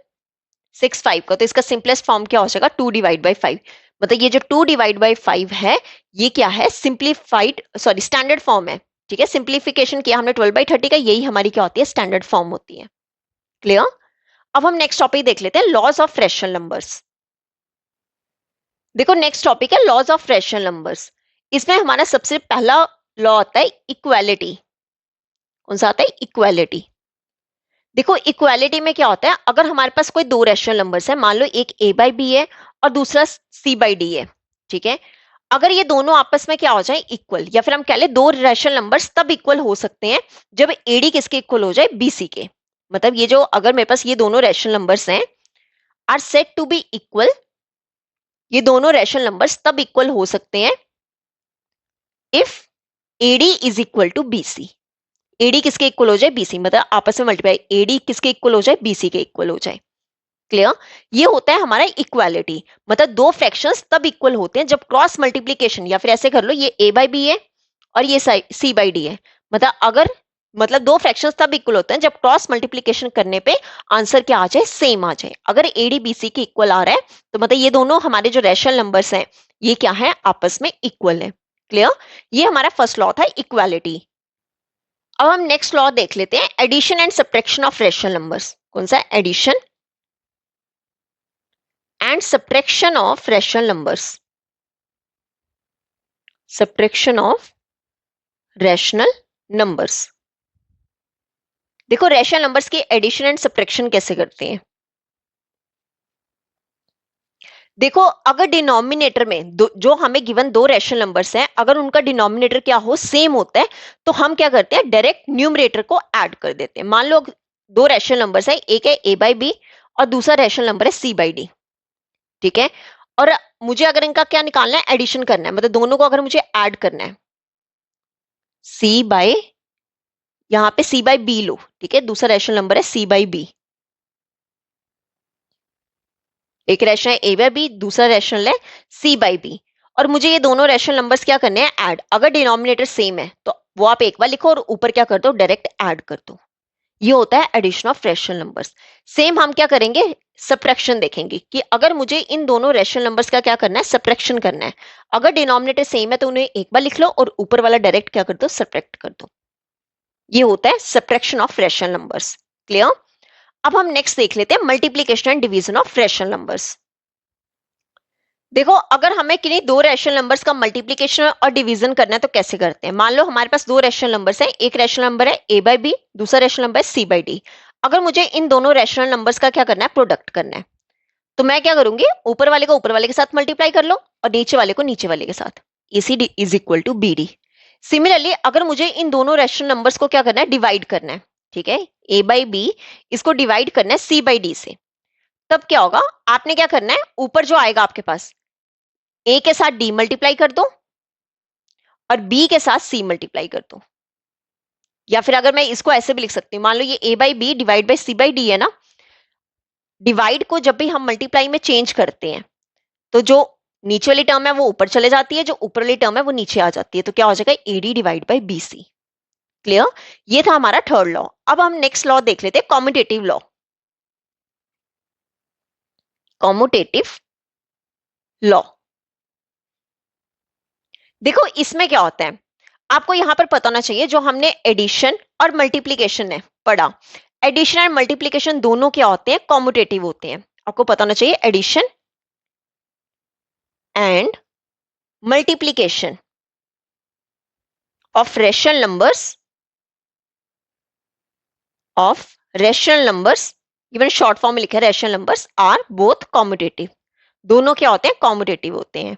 6 5 का, तो इसका सिंपलेस्ट फॉर्म क्या हो जाएगा, 2 डिवाइड बाई 5। मतलब ये जो 2 डिवाइड बाई 5 है ये क्या है, सिंप्लीफाइड, सॉरी स्टैंडर्ड फॉर्म है। ठीक है, सिंप्लीफिकेशन किया हमने 12 बाई 30 का, यही हमारी क्या होती है, स्टैंडर्ड फॉर्म होती है। क्लियर? अब हम नेक्स्ट टॉपिक देख लेते हैं, लॉज ऑफ रैशनल नंबर्स। देखो नेक्स्ट टॉपिक है लॉज ऑफ रैशनल नंबर्स। इसमें हमारा सबसे पहला लॉ आता है इक्वालिटी। कौन सा आता है? इक्वालिटी। देखो इक्वालिटी में क्या होता है, अगर हमारे पास कोई दो रैशनल नंबर्स है, मान लो एक a बाई बी है और दूसरा c बाई डी है, ठीक है। अगर ये दोनों आपस में क्या हो जाए, इक्वल, या फिर हम कह ले दो रैशनल नंबर्स तब इक्वल हो सकते हैं जब एडी किसके इक्वल हो जाए, बीसी के। मतलब ये जो, अगर मेरे पास ये दोनों रैशनल नंबर्स हैं are said to be equal, ये दोनों रैशनल नंबर्स तब इक्वल हो सकते हैं if A D is equal to B C. A D किसके इक्वल हो जाए, बीसी, मतलब आपस में मल्टीप्लाई, एडी किसके इक्वल हो जाए, बीसी के इक्वल हो जाए। क्लियर? ये होता है हमारा इक्वालिटी। मतलब दो फ्रैक्शंस तब इक्वल होते हैं जब क्रॉस मल्टीप्लीकेशन, या फिर ऐसे कर लो, ये a बाई बी है और ये c बाई डी है। मतलब दो फ्रैक्शंस तब इक्वल होते हैं जब क्रॉस मल्टीप्लीकेशन करने पे आंसर क्या आ जाए, सेम आ जाए। अगर एडी बीसी के इक्वल आ रहा है तो मतलब ये दोनों हमारे जो रैशनल नंबर्स हैं ये क्या है, आपस में इक्वल है। क्लियर? ये हमारा फर्स्ट लॉ था, इक्वालिटी। अब हम नेक्स्ट लॉ देख लेते हैं, addition and subtraction of rational numbers. कौन सा? Addition and subtraction of rational numbers. Subtraction of rational numbers. देखो रैशनल नंबर्स की एडिशन एंड सब्ट्रैक्शन कैसे करते हैं। देखो अगर डिनोमिनेटर में जो हमें गिवन दो रैशनल नंबर्स हैं, अगर उनका डिनोमिनेटर क्या हो, सेम होता है, तो हम क्या करते हैं, डायरेक्ट न्यूमरेटर को ऐड कर देते हैं। मान लो दो रैशनल नंबर्स है, एक है a बाई बी और दूसरा रैशनल नंबर है c बाई डी, ठीक है। और मुझे अगर इनका क्या निकालना है, एडिशन करना है, मतलब दोनों को अगर मुझे ऐड करना है, c बाई, यहां पे c बाई बी लो, ठीक है, दूसरा रैशनल नंबर है c बाई बी। एक रैशनल है a बाई बी, दूसरा रैशनल है c बाई बी, और मुझे ये दोनों रैशनल नंबर्स क्या करने हैं, ऐड। अगर डिनोमिनेटर सेम है तो वो आप एक बार लिखो और ऊपर क्या कर दो, डायरेक्ट ऐड कर दो। ये होता है addition of rational numbers. Same हम क्या करेंगे, सब्ट्रैक्शन देखेंगे कि अगर मुझे इन दोनों रैशनल नंबर्स का क्या करना है, सब्ट्रैक्शन करना है। अगर डिनोमिनेटर सेम है तो उन्हें एक बार लिख लो और ऊपर वाला डायरेक्ट क्या कर दो, सब्ट्रैक्ट कर दो। ये होता है subtraction of rational numbers. Clear? अब हम नेक्स्ट देख लेते हैं, multiplication and division of rational numbers. देखो अगर हमें किन्हीं दो रैशनल नंबर्स का मल्टीप्लीकेशन और डिवीजन करना है तो कैसे करते हैं। मान लो हमारे पास दो रैशनल नंबर्स हैं, एक रैशनल नंबर है a बाई बी, दूसरा रैशनल नंबर है c बाई डी। अगर मुझे इन दोनों रैशनल नंबर्स का क्या करना है, प्रोडक्ट करना है, तो मैं क्या करूंगी, ऊपर वाले को ऊपर वाले के साथ मल्टीप्लाई कर लो और नीचे वाले को नीचे वाले के साथ। ECD is equal to BD। Similarly अगर मुझे इन दोनों रैशनल नंबर्स को क्या करना है, डिवाइड करना है, ठीक है, a बाई बी, इसको डिवाइड करना है c बाई डी से, तब क्या होगा, आपने क्या करना है, ऊपर जो आएगा आपके पास a के साथ d मल्टीप्लाई कर दो और b के साथ c मल्टीप्लाई कर दो। या फिर अगर मैं इसको ऐसे भी लिख सकती हूँ, मान लो ये a by B divide by c by D है ना, डिवाइड को जब भी हम मल्टीप्लाई में चेंज करते हैं तो जो नीचे वाली टर्म है वो ऊपर चले जाती है, जो ऊपर वाली टर्म है वो नीचे आ जाती है, तो क्या हो जाएगा, AD divide by BC। Clear? ये था हमारा थर्ड लॉ। अब हम नेक्स्ट लॉ देख लेते हैं, कॉम्यूटेटिव लॉ। कॉम्यूटेटिव लॉ, देखो इसमें क्या होता है, आपको यहां पर पता होना चाहिए, जो हमने एडिशन और मल्टीप्लीकेशन है पढ़ा, एडिशन एंड मल्टीप्लीकेशन दोनों क्या होते हैं, कॉम्यूटेटिव होते हैं। आपको पता होना चाहिए addition and multiplication of rational numbers, even short form में लिखा है rational numbers are both commutative. दोनों क्या होते हैं, कॉम्यूटेटिव होते हैं।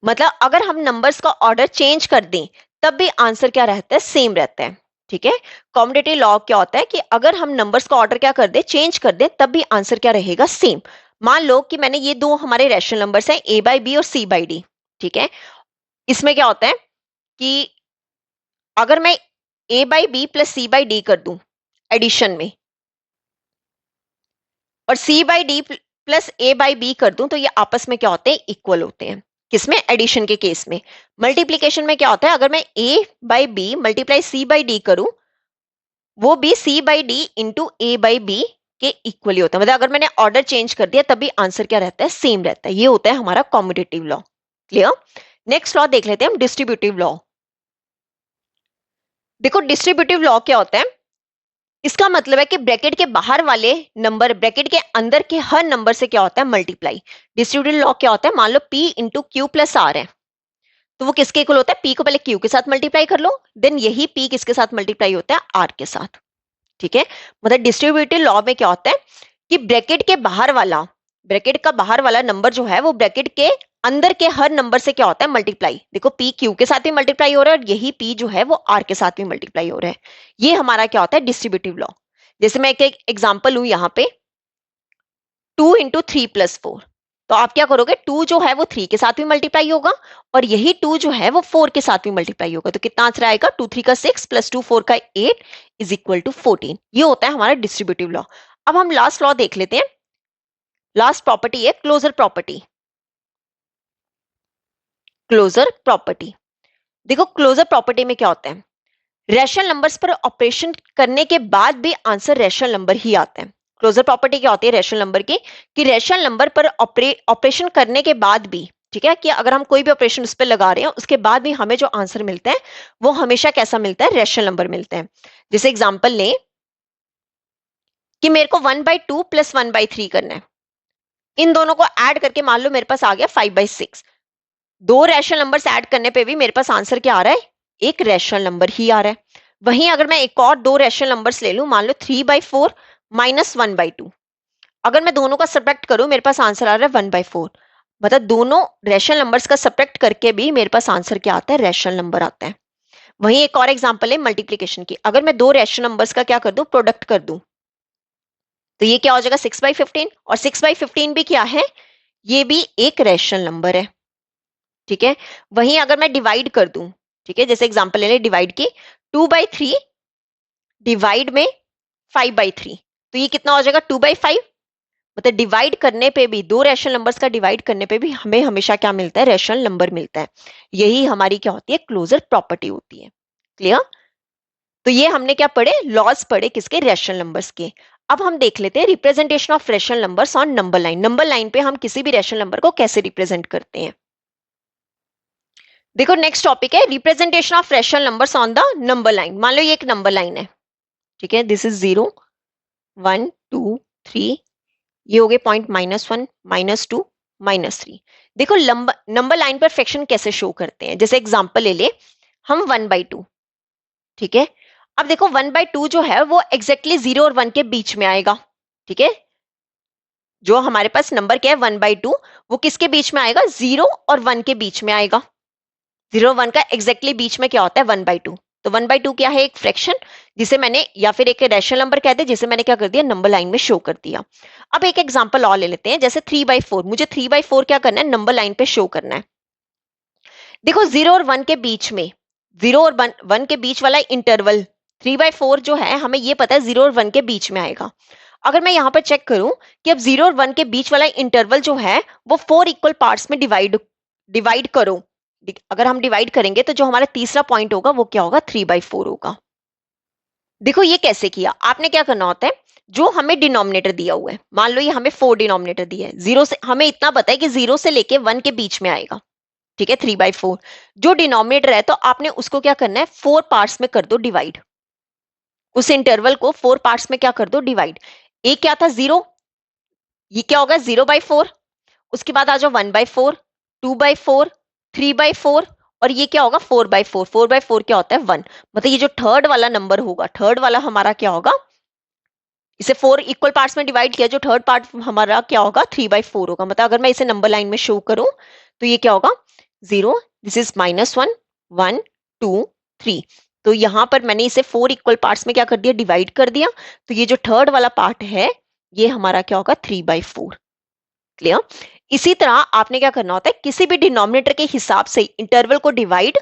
मतलब अगर हम नंबर्स का ऑर्डर चेंज कर दें तब भी आंसर क्या रहता है, सेम रहता है। ठीक है, कॉम्यूटेटिव लॉ क्या होता है कि अगर हम नंबर्स का ऑर्डर क्या कर दे, चेंज कर दे, तब भी आंसर क्या रहेगा, सेम। मान लो कि मैंने ये दो हमारे रैशनल नंबर्स हैं a बाई बी और c बाई डी, ठीक है। इसमें क्या होता है कि अगर मैं a by B plus c by D कर दूं एडिशन में, और c by D plus a by B कर दूं, तो ये आपस में क्या होते हैं, इक्वल होते हैं। किसमें, एडिशन के केस में। मल्टीप्लीकेशन में क्या होता है, अगर मैं a by B multiply c by D करूं, वो भी c by D into a by B के इक्वली होता है। मतलब अगर मैंने ऑर्डर चेंज कर दिया तब भी आंसर क्या रहता है, सेम रहता है। ये होता है हमारा commutative law. Clear? Next law देख लेते हैं हम, डिस्ट्रीब्यूटिव लॉ। देखो डिस्ट्रीब्यूटिव लॉ क्या होता है, इसका मतलब है कि ब्रैकेट के बाहर वाले नंबर ब्रैकेट के अंदर के हर नंबर से क्या होता है, मल्टीप्लाई। डिस्ट्रीब्यूटिव लॉ क्या होता है, मान लो p into Q plus R है, तो वो किसके इक्वल होता है, p को पहले q के साथ मल्टीप्लाई कर लो, देन यही p किसके साथ मल्टीप्लाई होता है, r के साथ। ठीक है, मतलब डिस्ट्रीब्यूटिव लॉ में क्या होता है कि ब्रैकेट का बाहर वाला नंबर जो है वो ब्रैकेट के अंदर के हर नंबर से क्या होता है, मल्टीप्लाई। देखो p q के साथ भी मल्टीप्लाई हो रहा है और यही p जो है वो r के साथ भी मल्टीप्लाई हो रहा है। ये हमारा क्या होता है, डिस्ट्रीब्यूटिव लॉ। जैसे मैं एक एग्जांपल हूं यहाँ पे, 2 इंटू थ्री प्लस फोर, तो आप क्या करोगे, 2 जो है वो 3 के साथ भी मल्टीप्लाई होगा और यही 2 जो है वो 4 के साथ भी मल्टीप्लाई होगा। तो कितना आंसर आएगा, 2 3 का 6 प्लस 2 4 का 8 इज इक्वल टू 14। ये होता है हमारा डिस्ट्रीब्यूटिव लॉ। अब हम लास्ट लॉ देख लेते हैं। लास्ट प्रॉपर्टी है क्लोजर प्रॉपर्टी। क्लोजर प्रॉपर्टी, देखो क्लोजर प्रॉपर्टी में क्या होता है, रैशनल नंबर्स पर ऑपरेशन करने के बाद भी आंसर रैशनल नंबर ही आता है। क्लोजर प्रॉपर्टी क्या होती है रैशनल नंबर की, कि रैशनल नंबर पर ऑपरेशन करने के बाद भी, ठीक है, कि अगर हम कोई भी ऑपरेशन उस पर लगा रहे हैं उसके बाद भी हमें जो आंसर मिलता है वो हमेशा कैसा मिलता है, रैशनल नंबर मिलता है। जैसे एग्जांपल लें कि मेरे को 1/2 प्लस 1/3 करना है, इन दोनों को ऐड करके मान लो मेरे पास आ गया 5/6। दो रैशनल नंबर्स ऐड करने पे भी मेरे पास आंसर क्या आ रहा है, एक रैशनल नंबर ही आ रहा है। वहीं अगर मैं एक और दो रैशनल नंबर्स ले लूं, मान लो 3/4 माइनस 1/2, अगर मैं दोनों का सब्ट्रैक्ट करूं मेरे पास आंसर आ रहा है 1/4। मतलब दोनों रैशनल नंबर्स का सब्ट्रैक्ट करके भी मेरे पास आंसर क्या आता है, रैशनल नंबर आता है। वहीं एक और एग्जांपल है मल्टीप्लीकेशन की, अगर मैं दो रैशनल नंबर्स का क्या कर दूं, प्रोडक्ट कर दूं, तो ये क्या हो जाएगा 6/15, और 6/15 भी क्या है, ये भी एक रैशनल नंबर है। ठीक है, वहीं अगर मैं डिवाइड कर दूं, ठीक है, जैसे एग्जांपल ले लें डिवाइड की, 2/3 डिवाइड में 5/3, तो ये कितना हो जाएगा 2/5। मतलब डिवाइड करने पे भी, दो रैशनल नंबर्स का डिवाइड करने पे भी हमें हमेशा क्या मिलता है, रैशनल नंबर मिलता है। यही हमारी क्या होती है, क्लोजर प्रॉपर्टी होती है। क्लियर। तो ये हमने क्या पढ़े, लॉज पढ़े किसके, रैशनल नंबर्स के। अब हम देख लेते हैं representation of rational numbers on number line. Number line पे हम किसी भी रैशनल नंबर को कैसे रिप्रेजेंट करते हैं। देखो नेक्स्ट टॉपिक है representation of rational numbers on the number line. मान लो ये एक नंबर लाइन है, ठीक है, दिस इज 0 1 2 3, ये हो गए पॉइंट -1 -2 -3। देखो नंबर लाइन पर फ्रैक्शन कैसे शो करते हैं, जैसे एग्जांपल ले ले हम 1/2, ठीक है। अब देखो 1/2 जो है वो एग्जैक्टली 0 और 1 के बीच में आएगा। ठीक है, जो हमारे पास नंबर क्या है 1/2, वो किसके बीच में आएगा, 0 और 1 के बीच में आएगा। 0 1 का एग्जैक्टली बीच में क्या होता है, 1/2। तो 1/2 क्या है, एक फ्रैक्शन, जिसे मैंने, या फिर एक रैशनल नंबर कहते हैं जिसे मैंने क्या कर दिया, नंबर लाइन में शो कर दिया। अब एक एग्जांपल और ले लेते हैं, जैसे 3/4, मुझे 3/4 क्या करना है, नंबर लाइन पे शो करना है। देखो 0 और 1 के बीच में, 0 और 1 के बीच वाला इंटरवल 3/4 जो है, हमें ये पता है 0 और 1 के बीच में आएगा। अगर मैं यहाँ पर चेक करूं कि अब 0 और 1 के बीच वाला इंटरवल जो है वो 4 इक्वल पार्ट्स में डिवाइड करो, अगर हम डिवाइड करेंगे तो जो हमारा तीसरा पॉइंट होगा वो क्या होगा, 3/4 होगा। देखो ये कैसे किया, आपने क्या करना होता है, जो हमें डिनोमिनेटर दिया हुआ है, मान लो ये हमें 4 डिनोमिनेटर दिया है, जीरो से हमें इतना पता है कि 0 से लेके 1 के बीच में आएगा। ठीक है, 3/4 जो डिनोमिनेटर है, तो आपने उसको क्या करना है, 4 पार्ट्स में कर दो डिवाइड। उस इंटरवल को 4 पार्ट्स में क्या कर दो, डिवाइड। एक क्या था 0, ये क्या होगा 0/4, उसके बाद आ जाओ 1/4, 2/4, 3/4, और ये क्या होगा 4/4। 4/4 क्या होता है 1। मतलब ये जो थर्ड वाला नंबर होगा, थर्ड वाला हमारा क्या होगा, इसे 4 इक्वल पार्ट्स में डिवाइड किया, जो थर्ड पार्ट हमारा क्या होगा 3/4 होगा। मतलब अगर मैं इसे नंबर लाइन में शो करूं तो ये क्या होगा 0, दिस इज -1 1 2 3। तो यहां पर मैंने इसे 4 इक्वल पार्ट्स में क्या कर दिया, डिवाइड कर दिया। तो ये जो थर्ड वाला पार्ट है ये हमारा क्या होगा 3/4। क्लियर। इसी तरह आपने क्या करना होता है, किसी भी डिनोमिनेटर के हिसाब से इंटरवल को डिवाइड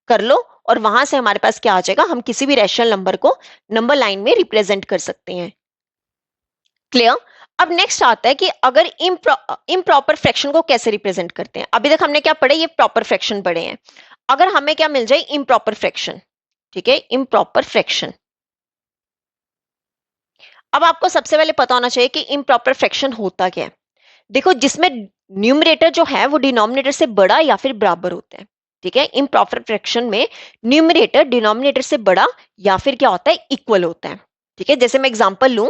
कर लो और वहां से हमारे पास क्या आ जाएगा, हम किसी भी रैशनल नंबर को नंबर लाइन में रिप्रेजेंट कर सकते हैं। क्लियर। अब नेक्स्ट आता है कि अगर इम्प्रॉपर फ्रैक्शन को कैसे रिप्रेजेंट करते हैं। अभी तक हमने क्या पढ़े, ये प्रॉपर फ्रैक्शन पढ़े हैं। अगर हमें क्या मिल जाए, इम्प्रॉपर फ्रैक्शन। ठीक है, इम्प्रॉपर फ्रैक्शन। अब आपको सबसे पहले पता होना चाहिए कि इम्प्रॉपर फ्रैक्शन होता क्या है। देखो जिसमें न्यूमरेटर जो है वो डिनोमिनेटर से बड़ा या फिर बराबर होता है। ठीक है, इम्प्रॉपर फ्रैक्शन में न्यूमरेटर डिनोमिनेटर से बड़ा या फिर क्या होता है, इक्वल होता है। ठीक है, जैसे मैं एग्जांपल लूं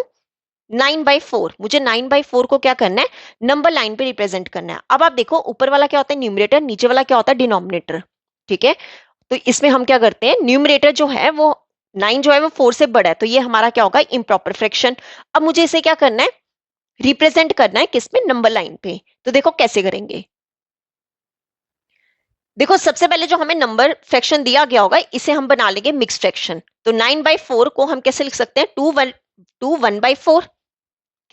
9/4, मुझे 9/4 को क्या करना है, नंबर लाइन पे रिप्रेजेंट करना है। अब आप देखो ऊपर वाला क्या होता है न्यूमरेटर, नीचे वाला क्या होता है डिनोमिनेटर। ठीक है, तो इसमें हम क्या करते हैं, न्यूमरेटर जो है वो 9 जो है वो 4 से बड़ा है, तो ये हमारा क्या होगा इम्प्रॉपर फ्रैक्शन। अब मुझे इसे क्या करना है, रिप्रेजेंट करना है किसमें, नंबर लाइन पे। तो देखो कैसे करेंगे। देखो सबसे पहले जो हमें नंबर फ्रैक्शन दिया गया होगा इसे हम बना लेंगे मिक्स फ्रैक्शन। तो 9/4 को हम कैसे लिख सकते हैं, 2 1/4।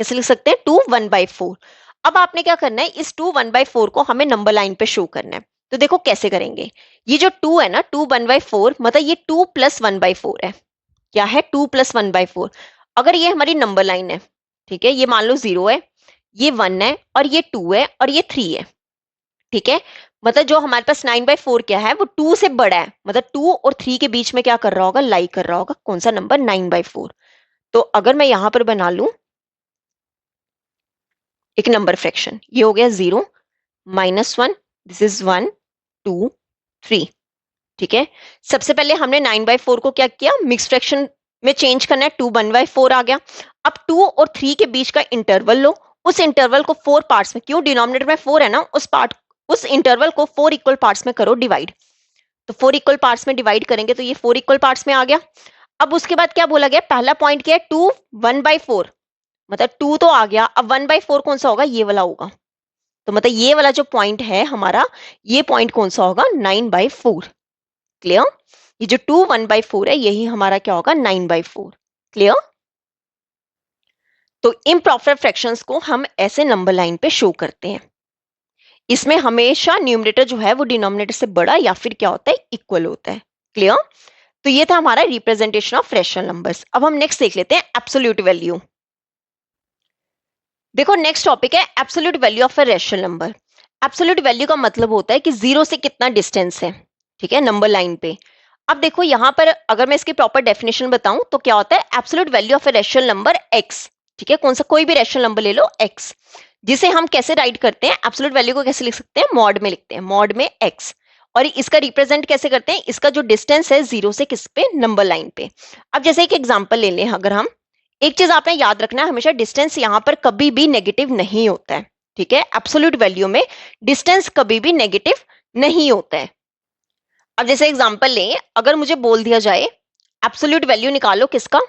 कैसे लिख सकते हैं, 2 1/4। अब आपने क्या करना है, इस 2 1/4 को हमें नंबर लाइन पे शो करना है। तो देखो कैसे करेंगे। ये जो 2 है ना, 2 1/4 मतलब ये 2 + 1/4 है। क्या है, 2 + 1/4। अगर ये हमारी नंबर लाइन है, ठीक है, ये मान लो 0 है, ये 1 है, और ये 2 है, और ये 3 है। ठीक है, मतलब जो हमारे पास 9/4 क्या है वो 2 से बड़ा है, मतलब 2 और 3 के बीच में क्या कर रहा होगा, लाई कर रहा होगा कौन सा नंबर, 9/4। तो अगर मैं यहां पर बना लूं एक नंबर फ्रैक्शन, ये हो गया 0 -1, दिस इज 1 2 3। ठीक है, सबसे पहले हमने 9/4 को क्या किया, मिक्स फ्रैक्शन में चेंज करना है, 2 1/4 आ गया। अब 2 और 3 के बीच का इंटरवल लो, उस इंटरवल को 4 पार्ट्स में, क्यों डिनोमिनेटर में 4 है ना, उस इंटरवल को 4 इक्वल पार्ट्स में करो डिवाइड। तो 4 इक्वल पार्ट्स में डिवाइड करेंगे तो ये 4 इक्वल पार्ट्स में आ गया। अब उसके बाद क्या बोला गया, पहला पॉइंट क्या है, 2 1/4, मतलब 2 तो आ गया, अब 1/4 कौन सा होगा, ये वाला होगा। तो मतलब ये वाला जो पॉइंट है हमारा, ये पॉइंट कौन सा होगा, 9/4। क्लियर, ये जो 2 1/4 है यही हमारा क्या होगा, 9/4। क्लियर। तो इम्प्रॉपर फ्रैक्शंस को हम ऐसे नंबर लाइन पे शो करते हैं। इसमें हमेशा न्यूमरेटर जो है वो डिनोमिनेटर से बड़ा या फिर क्या होता है, इक्वल होता है। क्लियर। तो ये था हमारा रिप्रेजेंटेशन ऑफ रैशनल नंबर्स। अब हम नेक्स्ट देख लेते हैं एब्सोल्यूट वैल्यू। देखो नेक्स्ट टॉपिक है absolute value of a rational number. Absolute value का मतलब होता है कि जीरो से कितना डिस्टेंस है, ठीक है, नंबर लाइन पे। अब देखो यहां पर अगर मैं इसकी प्रॉपर डेफिनेशन बताऊं तो क्या होता है, absolute value of a rational number x. ठीक है, कौन सा कोई भी रैशनल नंबर ले लो एक्स, जिसे हम कैसे राइट करते हैं, एब्सोल्यूट वैल्यू को कैसे लिख सकते हैं, मॉड में लिखते हैं, मॉड में एक्स। और इसका रिप्रेजेंट कैसे करते हैं, इसका जो डिस्टेंस है जीरो से किस पे, नंबर लाइन पे। अब जैसे एक एग्जांपल ले लें, अगर हम, एक चीज आपने याद रखना है, हमेशा डिस्टेंस यहां पर कभी भी नेगेटिव नहीं होता है। ठीक है, एब्सोल्यूट वैल्यू में डिस्टेंस कभी भी नेगेटिव नहीं होता है। अब जैसे एग्जांपल लें, अगर मुझे बोल दिया जाए एब्सोल्यूट वैल्यू निकालो किसका,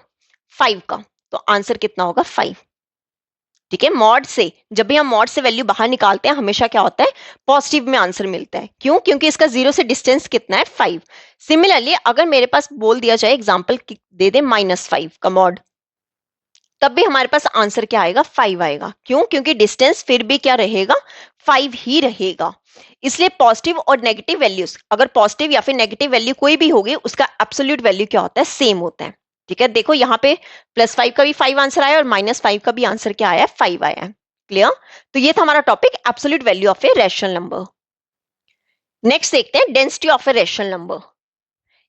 5 का, तो आंसर कितना होगा, 5। ठीक है, मॉड से, जब भी हम मॉड से वैल्यू बाहर निकालते हैं हमेशा क्या होता है, पॉजिटिव में आंसर मिलता है। क्यों, क्योंकि इसका जीरो से डिस्टेंस कितना है, 5। सिमिलरली अगर मेरे पास बोल दिया जाए एग्जाम्पल दे दे -5 का मॉड, तब भी हमारे पास आंसर क्या आएगा, 5 आएगा। क्यों, क्योंकि डिस्टेंस फिर भी क्या रहेगा, 5 ही रहेगा। इसलिए पॉजिटिव और नेगेटिव वैल्यूज, अगर पॉजिटिव या फिर नेगेटिव वैल्यू कोई भी होगी उसका एब्सोल्यूट वैल्यू क्या होता है, सेम होता है। ठीक है, देखो यहाँ पे +5 का भी 5 आंसर आया और -5 का भी आंसर क्या आया, 5 आया है। क्लियर। तो ये था हमारा topic absolute value of a rational number. Next देखते हैं density of a rational number.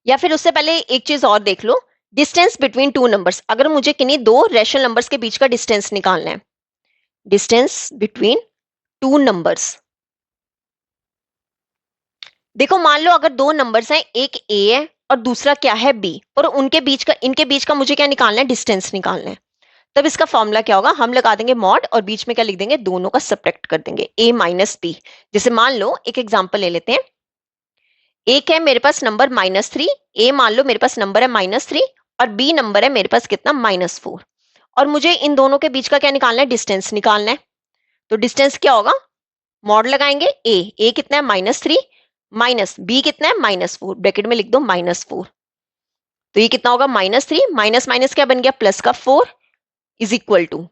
या फिर उससे पहले एक चीज और देख लो, डिस्टेंस बिटवीन टू नंबर्स। अगर मुझे किन्हीं दो रैशनल नंबर्स के बीच का डिस्टेंस निकालना है, डिस्टेंस बिटवीन टू नंबर्स। देखो मान लो अगर दो नंबर्स हैं, एक ए है और दूसरा क्या है बी, और इनके बीच का मुझे क्या निकालना है, डिस्टेंस निकालना है। तब इसका फॉर्मूला क्या होगा, हम लगा देंगे मॉड और बीच में क्या लिख देंगे, दोनों का सब्ट्रैक्ट कर देंगे, ए माइनस बी। जैसे मान लो एक एग्जांपल ले लेते हैं, एक है मेरे पास नंबर -3, ए मान लो मेरे पास नंबर है -3 और बी नंबर है मेरे पास कितना, -4। और मुझे इन दोनों के बीच का क्या निकालना है, डिस्टेंस निकालना है। तो डिस्टेंस क्या होगा, मॉड लगाएंगे, ए कितना है, -3 माइनस बी कितना है, -4, ब्रैकेट में लिख दो -4। तो ये कितना होगा, -3 माइनस माइनस क्या बन गया, प्लस का 4 इज इक्वल टू,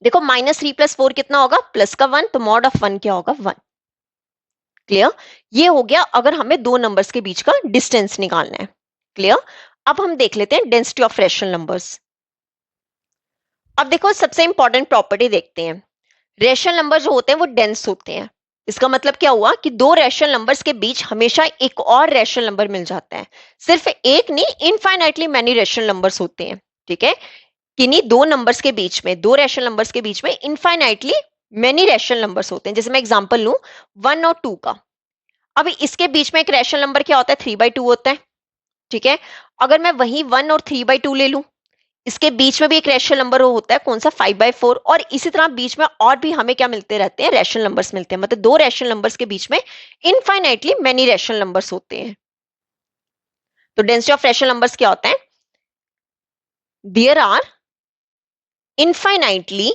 देखो -3 + 4 कितना होगा, प्लस का 1, तो मॉड ऑफ 1 क्या होगा, 1। क्लियर। ये हो गया अगर हमें दो नंबर्स के बीच का डिस्टेंस निकालना है। क्लियर। अब हम देख लेते हैं डेंसिटी ऑफ रैशनल नंबर्स। अब देखो सबसे इंपॉर्टेंट प्रॉपर्टी देखते हैं, रैशनल नंबर जो होते हैं वो डेंस होते हैं। इसका मतलब क्या हुआ कि दो रैशनल नंबर्स के बीच हमेशा एक और रैशनल नंबर मिल जाता है। सिर्फ एक नहीं, इनफाइनाइटली मैनी रैशनल नंबर्स होते हैं। ठीक है, किन्हीं दो नंबर्स के बीच में, दो रैशनल नंबर्स के बीच में इनफाइनाइटली मेनी रैशनल नंबर्स होते हैं। जैसे मैं एग्जांपल लूं 1 और 2 का, अब इसके बीच में एक रैशनल नंबर क्या होता है, 3/2 होता है। ठीक है, अगर मैं वही 1 और 3/2 ले लूं, इसके बीच में भी एक रैशनल नंबर होता है, कौन सा 5/4, और इसी तरह बीच में और भी हमें क्या मिलते रहते हैं, रैशनल नंबर्स मिलते हैं। मतलब दो रैशनल नंबर्स के बीच में इनफाइनाइटली मेनी रैशनल नंबर्स होते हैं। तो डेंसिटी ऑफ रैशनल नंबर्स क्या होता है? There are infinitely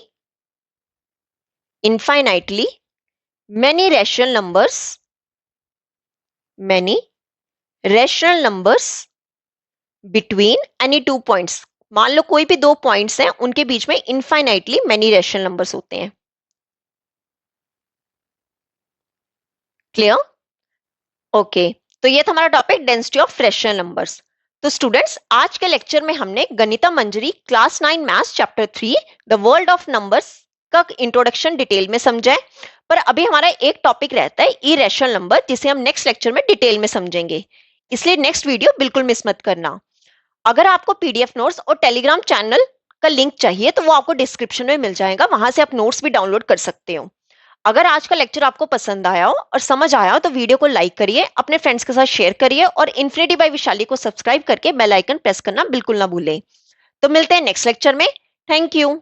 many rational numbers between any two points। मान लो कोई भी दो पॉइंट्स हैं, उनके बीच में इनफाइनाइटली मेनी रैशनल नंबर्स होते हैं। क्लियर? ओके, तो ये था हमारा topic density of rational numbers. तो स्टूडेंट्स, आज के लेक्चर में हमने Ganita Manjari class 9 maths chapter 3 the world of numbers का इंट्रोडक्शन डिटेल में समझा है। पर अभी हमारा एक टॉपिक रहता है इरेशनल नंबर, जिसे हम नेक्स्ट लेक्चर में डिटेल में समझेंगे, इसलिए नेक्स्ट वीडियो बिल्कुल मिस मत करना। अगर आपको पीडीएफ नोट्स और टेलीग्राम चैनल का लिंक चाहिए तो वो आपको डिस्क्रिप्शन में मिल जाएगा, वहां से आप नोट्स भी डाउनलोड कर सकते हो। अगर आज का लेक्चर आपको पसंद आया हो और समझ आया हो तो वीडियो को लाइक करिए, अपने फ्रेंड्स के साथ शेयर करिए, और इन्फिनिटी बाय विशाली को सब्सक्राइब करके बेल आइकन प्रेस करना बिल्कुल ना भूलें। तो मिलते हैं नेक्स्ट लेक्चर में। Thank you.